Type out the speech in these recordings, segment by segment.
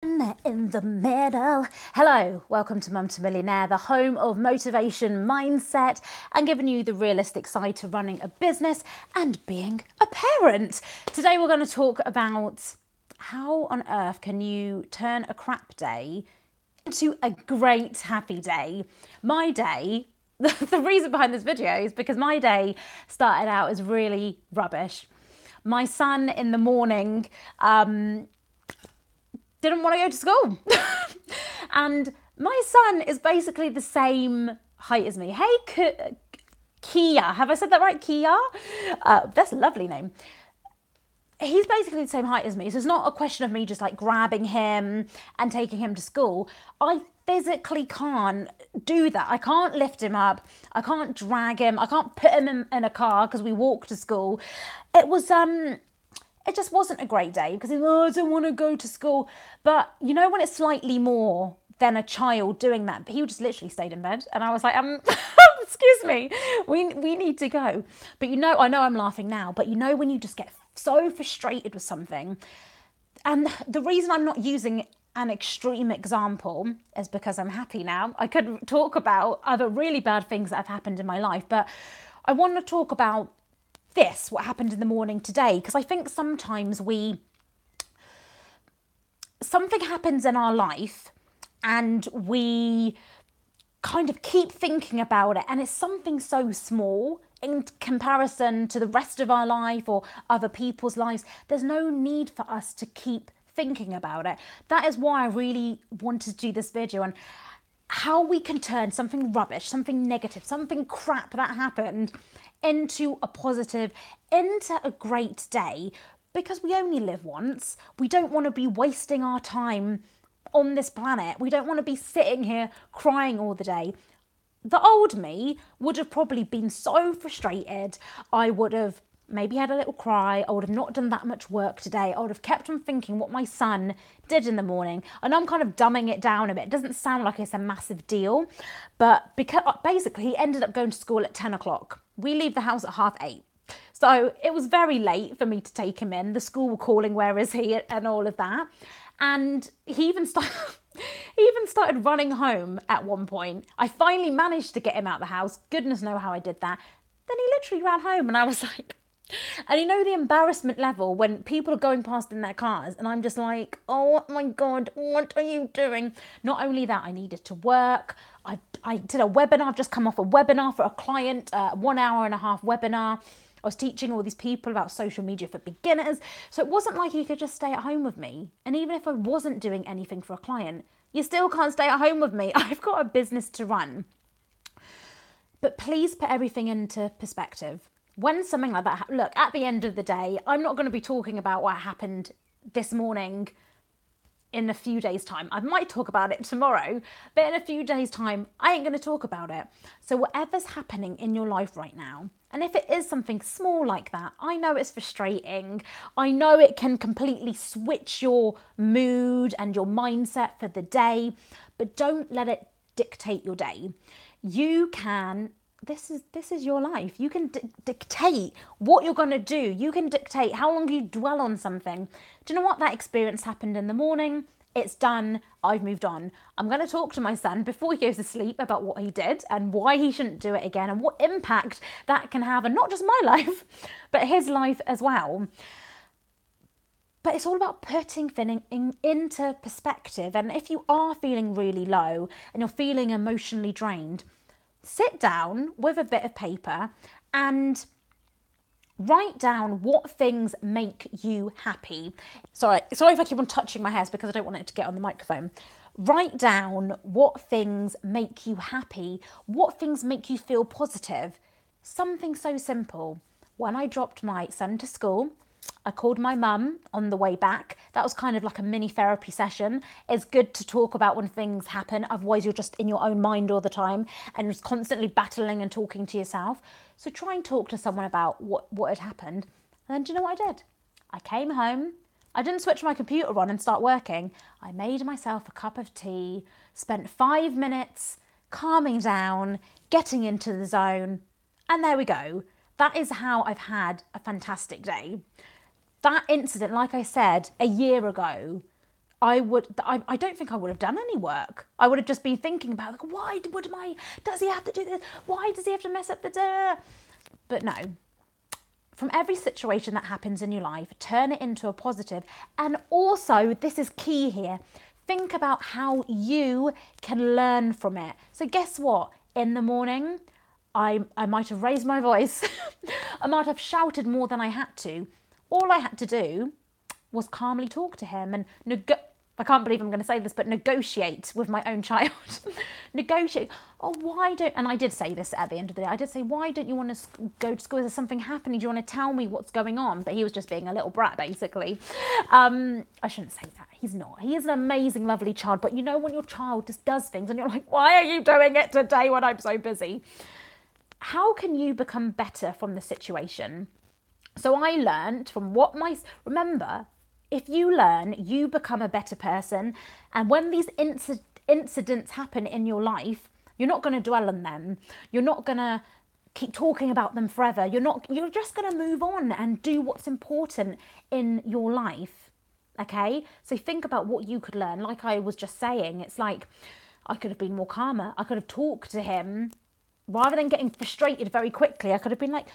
In the middle. Hello, welcome to Mum to Millionaire, the home of motivation, mindset, and giving you the realistic side to running a business and being a parent. Today we're going to talk about how on earth can you turn a crap day into a great happy day. My day, the reason behind this video is because my day started out as really rubbish. My son in the morning, didn't want to go to school. And my son is basically the same height as me. Hey, Kia. Have I said that right? Kia? That's a lovely name. He's basically the same height as me. So it's not a question of me just like grabbing him and taking him to school. I physically can't do that. I can't lift him up. I can't drag him. I can't put him in a car because we walk to school. It just wasn't a great day because I don't want to go to school. But you know when it's slightly more than a child doing that, he just literally stayed in bed. And I was like, excuse me, we need to go. But I know I'm laughing now, but when you just get so frustrated with something. And the reason I'm not using an extreme example is because I'm happy now. I could talk about other really bad things that have happened in my life, but I want to talk about what happened in the morning today, because I think sometimes something happens in our life and we kind of keep thinking about it, and it's something so small in comparison to the rest of our life or other people's lives. There's no need for us to keep thinking about it. That is why I really wanted to do this video on how we can turn something rubbish, something negative, something crap that happened into a positive, into a great day, because we only live once. We don't want to be wasting our time on this planet. We don't want to be sitting here crying all the day. The old me would have probably been so frustrated. I would have maybe had a little cry. I would have not done that much work today. I would have kept on thinking what my son did in the morning. And I'm kind of dumbing it down a bit. It doesn't sound like it's a massive deal, but because basically he ended up going to school at 10 o'clock. We leave the house at 8:30. So it was very late for me to take him in. The school were calling, where is he? And all of that. And he even started running home at one point. I finally managed to get him out of the house. Goodness knows how I did that. Then he literally ran home and I was like, and the embarrassment level when people are going past in their cars and I'm just like, oh my God, what are you doing? Not only that, I needed to work. I did a webinar. I've just come off a webinar for a client, 1 hour and a half webinar. I was teaching all these people about social media for beginners. So it wasn't like he could just stay at home with me. And even if I wasn't doing anything for a client, you still can't stay at home with me. I've got a business to run. But please put everything into perspective. When something like that, look, at the end of the day, I'm not going to be talking about what happened this morning in a few days' time. I might talk about it tomorrow, but in a few days' time, I ain't going to talk about it. So whatever's happening in your life right now, and if it is something small like that, I know it's frustrating. I know it can completely switch your mood and your mindset for the day, but don't let it dictate your day. You can this is your life. You can dictate what you're going to do. You can dictate how long you dwell on something. Do you know what? That experience happened in the morning. It's done. I've moved on. I'm going to talk to my son before he goes to sleep about what he did and why he shouldn't do it again and what impact that can have, and not just my life, but his life as well. But it's all about putting things into perspective. And if you are feeling really low and you're feeling emotionally drained, sit down with a bit of paper and write down what things make you happy. Sorry if I keep on touching my hair, it's because I don't want it to get on the microphone. Write down what things make you happy, what things make you feel positive. Something so simple. When I dropped my son to school, I called my mum on the way back. That was kind of like a mini therapy session. It's good to talk about when things happen. Otherwise, you're just in your own mind all the time and just constantly battling and talking to yourself. So try and talk to someone about what had happened. And then do you know what I did? I came home. I didn't switch my computer on and start working. I made myself a cup of tea, spent 5 minutes calming down, getting into the zone. And there we go. That is how I've had a fantastic day. That incident, like I said, a year ago, I don't think I would have done any work. I would have just been thinking about, like, does he have to do this? Why does he have to mess up the dinner? But no, from every situation that happens in your life, turn it into a positive. And also, this is key here, think about how you can learn from it. So guess what? In the morning, I might have raised my voice. I might have shouted more than I had to. All I had to do was calmly talk to him and I can't believe I'm going to say this, but negotiate with my own child. Negotiate. Oh, why don't, and I did say this at the end of the day, I did say, why don't you want to go to school? Is there something happening? Do you want to tell me what's going on? But he was just being a little brat, basically. I shouldn't say that. He's not. He is an amazing, lovely child. But you know when your child just does things and you're like, why are you doing it today when I'm so busy? How can you become better from the situation? So I learned from remember, if you learn, you become a better person. And when these incidents happen in your life, you're not going to dwell on them. You're not going to keep talking about them forever. You're just going to move on and do what's important in your life. Okay? So think about what you could learn. Like I was just saying, it's like I could have been more calmer. I could have talked to him rather than getting frustrated very quickly. I could have been like,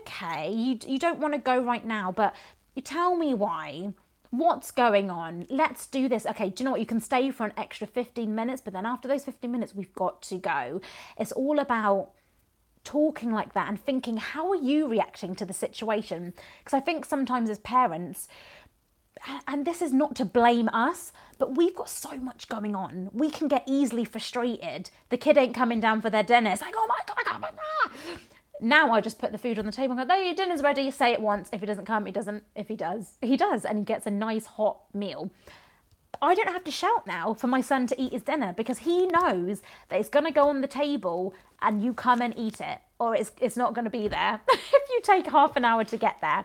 okay, you don't want to go right now, but you tell me why. What's going on? Let's do this. Okay, do you know what? You can stay for an extra 15 minutes, but then after those 15 minutes, we've got to go. It's all about talking like that and thinking, how are you reacting to the situation? Because I think sometimes as parents, and this is not to blame us, but we've got so much going on. We can get easily frustrated. The kid ain't coming down for their dinner. It's like, oh my God, I can't. Now I just put the food on the table and go, there, your dinner's ready. Say it once. If he doesn't come, he doesn't. If he does, he does. And he gets a nice hot meal. I don't have to shout now for my son to eat his dinner because he knows that it's going to go on the table and you come and eat it, or it's not going to be there if you take half an hour to get there.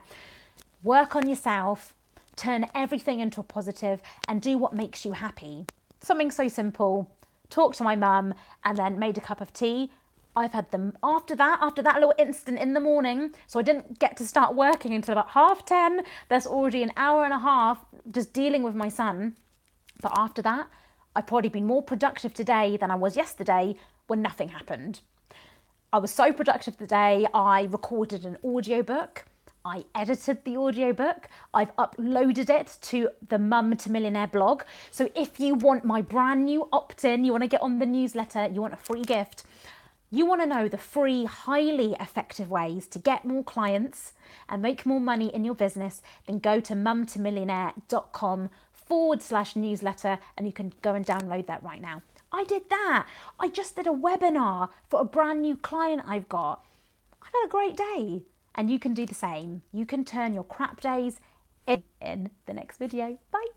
Work on yourself, turn everything into a positive and do what makes you happy. Something so simple. Talk to my mum and then made a cup of tea. I've had them after that little incident in the morning. So I didn't get to start working until about 10:30. There's already an hour and a half just dealing with my son. But after that, I've probably been more productive today than I was yesterday when nothing happened. I was so productive today. I recorded an audiobook. I edited the audiobook. I've uploaded it to the Mum to Millionaire blog. So if you want my brand new opt-in, you want to get on the newsletter, you want a free gift, you want to know the free, highly effective ways to get more clients and make more money in your business, then go to mumtomillionaire.com/newsletter and you can go and download that right now. I did that. I just did a webinar for a brand new client I've got. I've had a great day. And you can do the same. You can turn your crap days in the next video. Bye.